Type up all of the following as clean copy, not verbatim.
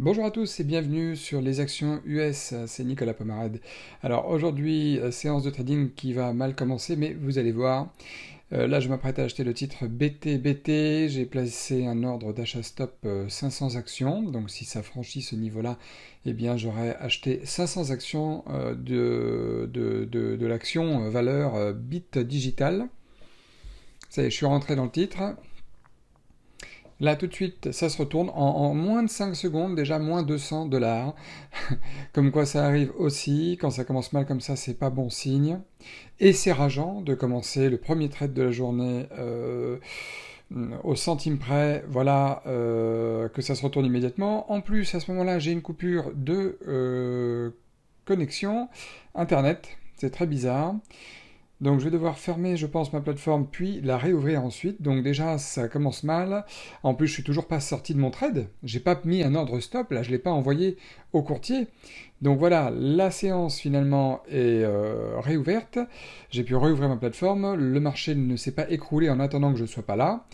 Bonjour à tous et bienvenue sur les actions US, c'est Nicolas Pomarade. Alors aujourd'hui, séance de trading qui va mal commencer, mais vous allez voir. Là, je m'apprête à acheter le titre BTBT, j'ai placé un ordre d'achat stop 500 actions, donc si ça franchit ce niveau-là, eh bien j'aurai acheté 500 actions de l'action valeur Bit Digital. Ça y est, je suis rentré dans le titre. Là, tout de suite, ça se retourne en moins de 5 secondes, déjà moins 200 $. Comme quoi ça arrive aussi, quand ça commence mal comme ça, c'est pas bon signe. Et c'est rageant de commencer le premier trade de la journée au centime près, voilà, que ça se retourne immédiatement. En plus, à ce moment-là, j'ai une coupure de connexion Internet, c'est très bizarre. Donc je vais devoir fermer, je pense, ma plateforme, puis la réouvrir ensuite. Donc déjà, ça commence mal. En plus, je suis toujours pas sorti de mon trade. J'ai pas mis un ordre stop, là, je l'ai pas envoyé au courtier. Donc voilà, la séance finalement est réouverte. J'ai pu réouvrir ma plateforme. Le marché ne s'est pas écroulé en attendant que je ne sois pas là.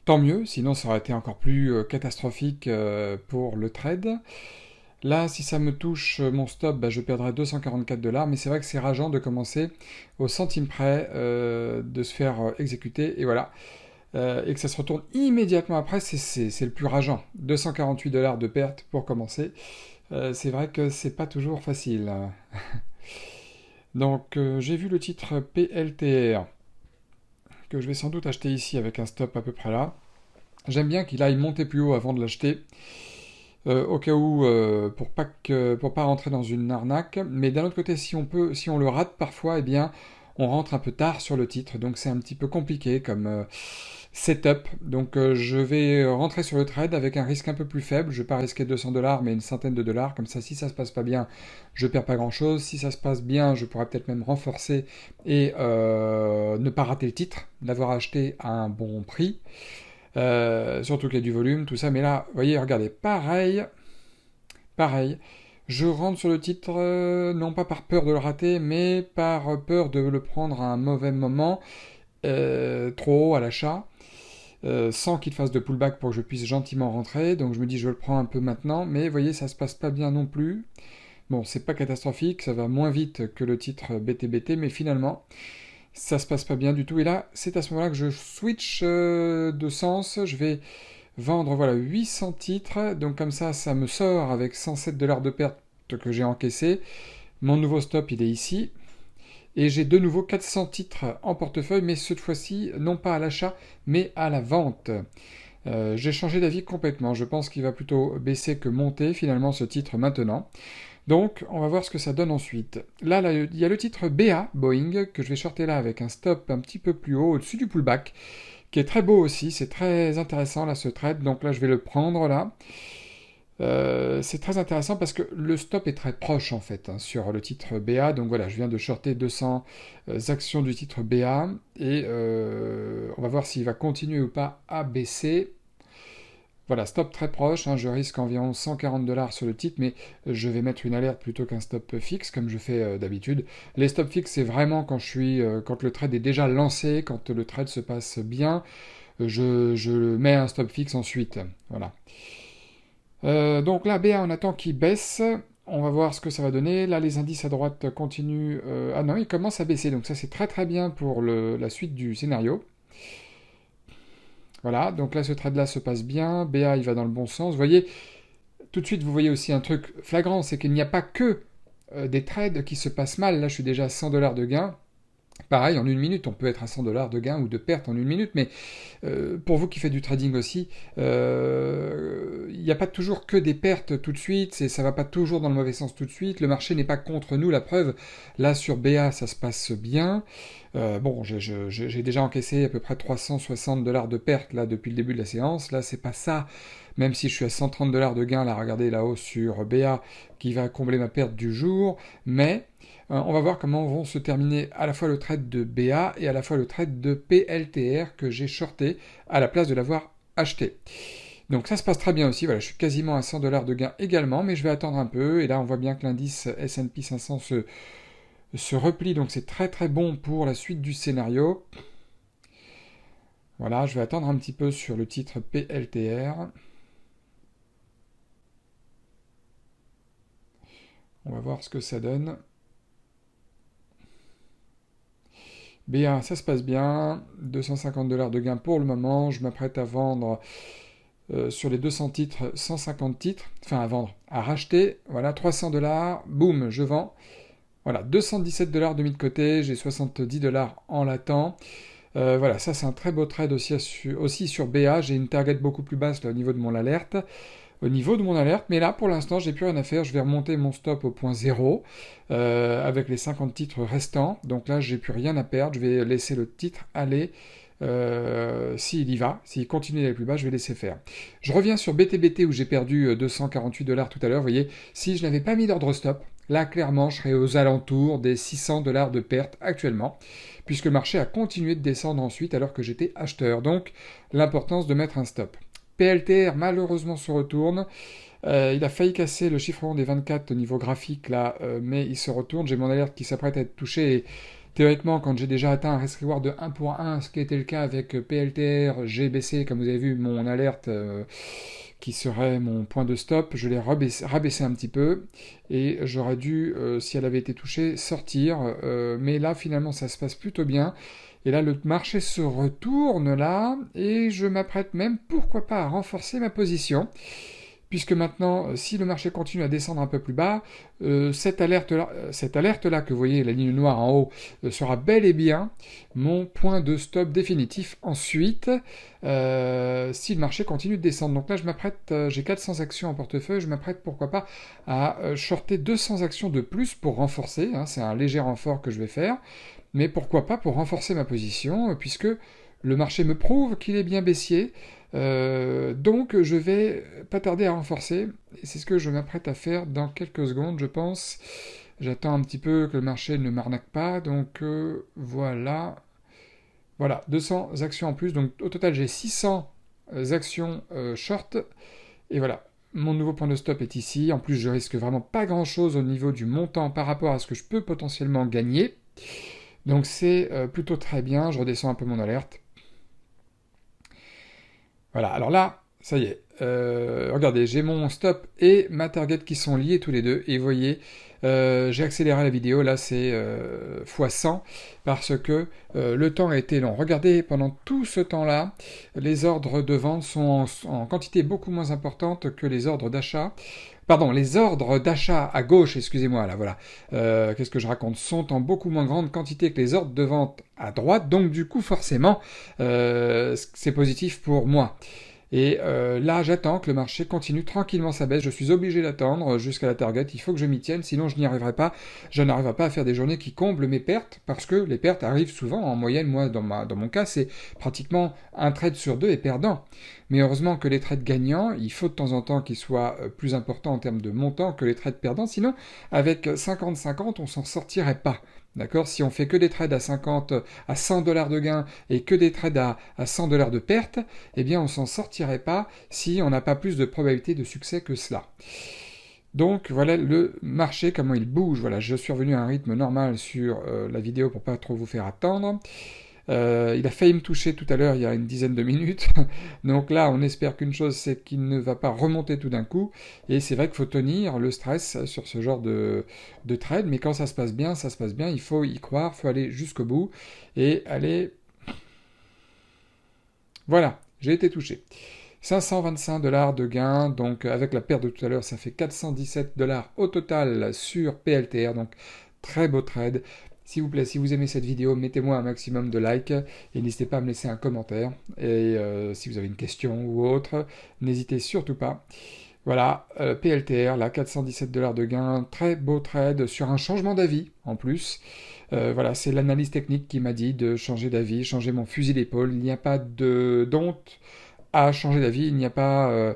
Tant mieux, sinon ça aurait été encore plus catastrophique pour le trade. Là, si ça me touche mon stop, bah, je perdrai 244 $, mais c'est vrai que c'est rageant de commencer au centime près, de se faire exécuter, et voilà. Et que ça se retourne immédiatement après, c'est le plus rageant. 248 $ de perte pour commencer. C'est vrai que c'est pas toujours facile. Donc, j'ai vu le titre PLTR, que je vais sans doute acheter ici avec un stop à peu près là. J'aime bien qu'il aille monter plus haut avant de l'acheter. Au cas où, pour pas rentrer dans une arnaque. Mais d'un autre côté, si on le rate parfois, eh bien, on rentre un peu tard sur le titre, donc c'est un petit peu compliqué comme setup. Donc je vais rentrer sur le trade avec un risque un peu plus faible. Je vais pas risquer 200 $, mais une centaine de dollars. Comme ça, si ça se passe pas bien, je perds pas grand-chose. Si ça se passe bien, je pourrais peut-être même renforcer et ne pas rater le titre, l'avoir acheté à un bon prix. Surtout qu'il y a du volume, tout ça. Mais là, vous voyez, regardez, pareil. Je rentre sur le titre, non pas par peur de le rater, mais par peur de le prendre à un mauvais moment, trop haut à l'achat, sans qu'il fasse de pullback pour que je puisse gentiment rentrer. Donc je me dis, je le prends un peu maintenant, mais vous voyez, ça se passe pas bien non plus. Bon, c'est pas catastrophique, ça va moins vite que le titre BTBT, mais finalement, ça se passe pas bien du tout. Et là, c'est à ce moment-là que je switch de sens. Je vais vendre, voilà, 800 titres. Donc comme ça me sort avec 107 $ de perte que j'ai encaissé. Mon nouveau stop, il est ici. Et j'ai de nouveau 400 titres en portefeuille, mais cette fois-ci, non pas à l'achat, mais à la vente. J'ai changé d'avis complètement. Je pense qu'il va plutôt baisser que monter, finalement, ce titre maintenant. Donc, on va voir ce que ça donne ensuite. Là, il y a le titre BA, Boeing, que je vais shorter là avec un stop un petit peu plus haut, au-dessus du pullback, qui est très beau aussi. C'est très intéressant, là, ce trade. Donc là, je vais le prendre, là. C'est très intéressant parce que le stop est très proche en fait hein, sur le titre BA. Donc voilà, je viens de shorter 200 actions du titre BA et on va voir s'il va continuer ou pas à baisser. Voilà, stop très proche, hein, je risque environ 140 $ sur le titre, mais je vais mettre une alerte plutôt qu'un stop fixe comme je fais d'habitude. Les stops fixes, c'est vraiment quand le trade est déjà lancé, quand le trade se passe bien, je mets un stop fixe ensuite. Voilà. Donc là, BA, on attend qu'il baisse. On va voir ce que ça va donner. Là, les indices à droite continuent. Ah non, ils commencent à baisser. Donc ça, c'est très très bien pour la suite du scénario. Voilà, donc là, ce trade-là se passe bien. BA, il va dans le bon sens. Vous voyez, tout de suite, vous voyez aussi un truc flagrant, c'est qu'il n'y a pas que des trades qui se passent mal. Là, je suis déjà à 100 $ de gain. Pareil, en une minute, on peut être à 100 $ de gain ou de perte en une minute, mais pour vous qui faites du trading aussi, il n'y a pas toujours que des pertes tout de suite, ça va pas toujours dans le mauvais sens tout de suite, le marché n'est pas contre nous, la preuve, là sur BA ça se passe bien, bon j'ai déjà encaissé à peu près 360 $ de pertes là depuis le début de la séance, là c'est pas ça, même si je suis à 130 $ de gain, là regardez là-haut sur BA qui va combler ma perte du jour, mais on va voir comment vont se terminer à la fois le trade de BA et à la fois le trade de PLTR que j'ai shorté à la place de l'avoir acheté. Donc ça se passe très bien aussi, voilà, je suis quasiment à 100 $ de gain également, mais je vais attendre un peu, et là on voit bien que l'indice S&P 500 se replie, donc c'est très très bon pour la suite du scénario. Voilà, je vais attendre un petit peu sur le titre PLTR. On va voir ce que ça donne. Bien, ça se passe bien. 250 $ de gain pour le moment. Je m'apprête à vendre sur les 200 titres, 150 titres. Enfin, à vendre, à racheter. Voilà, 300 $. Boum, je vends. Voilà, 217 $ de mis de côté. J'ai 70 $ en latent. Voilà, ça c'est un très beau trade aussi sur BA. J'ai une target beaucoup plus basse là, au niveau de mon alerte. Mais là, pour l'instant, j'ai plus rien à faire. Je vais remonter mon stop au point 0 avec les 50 titres restants. Donc là, j'ai plus rien à perdre. Je vais laisser le titre aller. S'il y va, s'il continue d'aller plus bas, je vais laisser faire. Je reviens sur BTBT où j'ai perdu 248 $ tout à l'heure. Vous voyez, si je n'avais pas mis d'ordre stop, là, clairement, je serais aux alentours des 600 $ de perte actuellement, puisque le marché a continué de descendre ensuite alors que j'étais acheteur. Donc, l'importance de mettre un stop. PLTR malheureusement se retourne. Il a failli casser le chiffre rond des 24 au niveau graphique là, mais il se retourne. J'ai mon alerte qui s'apprête à être touchée. Et théoriquement, quand j'ai déjà atteint un risk reward de 1 pour 1, ce qui était le cas avec PLTR, j'ai baissé, comme vous avez vu, mon alerte qui serait mon point de stop. Je l'ai rabaissé un petit peu et j'aurais dû, si elle avait été touchée, sortir. Mais là, finalement, ça se passe plutôt bien. Et là, le marché se retourne là, et je m'apprête même, pourquoi pas, à renforcer ma position. Puisque maintenant, si le marché continue à descendre un peu plus bas, cette alerte-là que vous voyez, la ligne noire en haut, sera bel et bien mon point de stop définitif ensuite, si le marché continue de descendre. Donc là, je m'apprête, j'ai 400 actions en portefeuille, je m'apprête pourquoi pas à shorter 200 actions de plus pour renforcer, hein, c'est un léger renfort que je vais faire, mais pourquoi pas pour renforcer ma position, puisque le marché me prouve qu'il est bien baissier, donc je vais pas tarder à renforcer, et c'est ce que je m'apprête à faire dans quelques secondes, je pense. J'attends un petit peu que le marché ne m'arnaque pas, donc voilà. Voilà, 200 actions en plus, donc au total j'ai 600 actions short, et voilà. Mon nouveau point de stop est ici, en plus je risque vraiment pas grand chose au niveau du montant par rapport à ce que je peux potentiellement gagner. Donc c'est plutôt très bien, je redescends un peu mon alerte. Voilà, alors là, ça y est. Regardez, j'ai mon stop et ma target qui sont liés tous les deux. Et vous voyez, j'ai accéléré la vidéo, là c'est x100 parce que le temps a été long. Regardez, pendant tout ce temps-là, les ordres de vente sont en quantité beaucoup moins importante que les ordres d'achat. Pardon, les ordres d'achat à gauche, excusez-moi, là voilà, qu'est-ce que je raconte, sont en beaucoup moins grande quantité que les ordres de vente à droite, donc du coup forcément, c'est positif pour moi. Et là, j'attends que le marché continue tranquillement sa baisse. Je suis obligé d'attendre jusqu'à la target. Il faut que je m'y tienne, sinon je n'y arriverai pas. Je n'arriverai pas à faire des journées qui comblent mes pertes, parce que les pertes arrivent souvent. En moyenne, moi, dans mon cas, c'est pratiquement un trade sur deux est perdant. Mais heureusement que les trades gagnants, il faut de temps en temps qu'ils soient plus importants en termes de montant que les trades perdants. Sinon, avec 50-50, on s'en sortirait pas. D'accord? Si on fait que des trades à 50, à 100 $ de gain et que des trades à 100 $ de perte, eh bien on s'en sortirait pas si on n'a pas plus de probabilité de succès que cela. Donc voilà le marché, comment il bouge. Voilà, je suis revenu à un rythme normal sur la vidéo pour pas trop vous faire attendre. Il a failli me toucher tout à l'heure, il y a une dizaine de minutes. Donc là, on espère qu'une chose, c'est qu'il ne va pas remonter tout d'un coup. Et c'est vrai qu'il faut tenir le stress sur ce genre de trade. Mais quand ça se passe bien, ça se passe bien. Il faut y croire, il faut aller jusqu'au bout. Et aller... Voilà, j'ai été touché. 525 $ de gain, donc avec la perte de tout à l'heure, ça fait 417 $ au total sur PLTR. Donc très beau trade. S'il vous plaît, si vous aimez cette vidéo, mettez-moi un maximum de likes et n'hésitez pas à me laisser un commentaire. Et si vous avez une question ou autre, n'hésitez surtout pas. Voilà, PLTR, là, 417 $ de gain, très beau trade sur un changement d'avis en plus. Voilà, c'est l'analyse technique qui m'a dit de changer d'avis, changer mon fusil d'épaule. Il n'y a pas d'honte à changer d'avis, il n'y a pas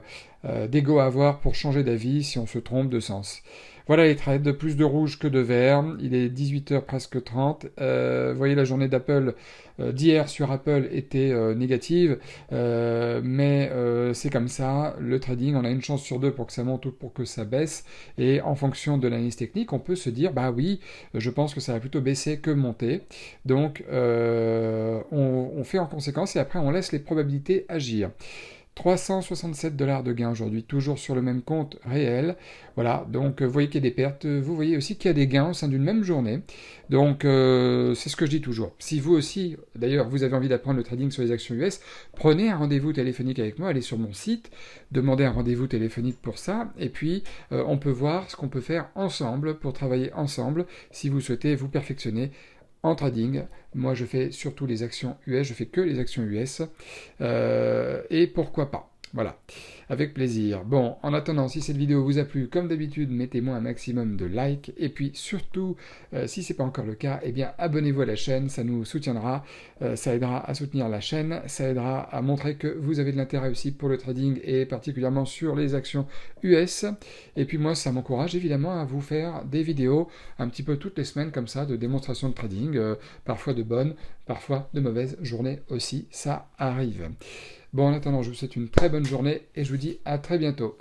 d'ego à avoir pour changer d'avis si on se trompe de sens. Voilà les trades, plus de rouge que de vert, il est 18h presque 30. Vous voyez la journée d'Apple d'hier sur Apple était négative, mais c'est comme ça, le trading, on a une chance sur deux pour que ça monte ou pour que ça baisse, et en fonction de l'analyse technique, on peut se dire, bah oui, je pense que ça va plutôt baisser que monter, donc on fait en conséquence et après on laisse les probabilités agir. $367 de gains aujourd'hui, toujours sur le même compte réel. Voilà, donc vous voyez qu'il y a des pertes, vous voyez aussi qu'il y a des gains au sein d'une même journée. Donc c'est ce que je dis toujours. Si vous aussi, d'ailleurs, vous avez envie d'apprendre le trading sur les actions US, prenez un rendez-vous téléphonique avec moi, allez sur mon site, demandez un rendez-vous téléphonique pour ça, et puis on peut voir ce qu'on peut faire ensemble pour travailler ensemble si vous souhaitez vous perfectionner en trading. Moi, je fais surtout les actions US, je fais que les actions US. Et pourquoi pas. Voilà, avec plaisir. Bon, en attendant, si cette vidéo vous a plu, comme d'habitude, mettez-moi un maximum de likes. Et puis surtout, si ce n'est pas encore le cas, eh bien abonnez-vous à la chaîne, ça nous soutiendra, ça aidera à soutenir la chaîne, ça aidera à montrer que vous avez de l'intérêt aussi pour le trading et particulièrement sur les actions US. Et puis moi, ça m'encourage évidemment à vous faire des vidéos un petit peu toutes les semaines comme ça, de démonstration de trading, parfois de bonnes, parfois de mauvaises journées aussi, ça arrive. Bon, en attendant, je vous souhaite une très bonne journée et je vous dis à très bientôt.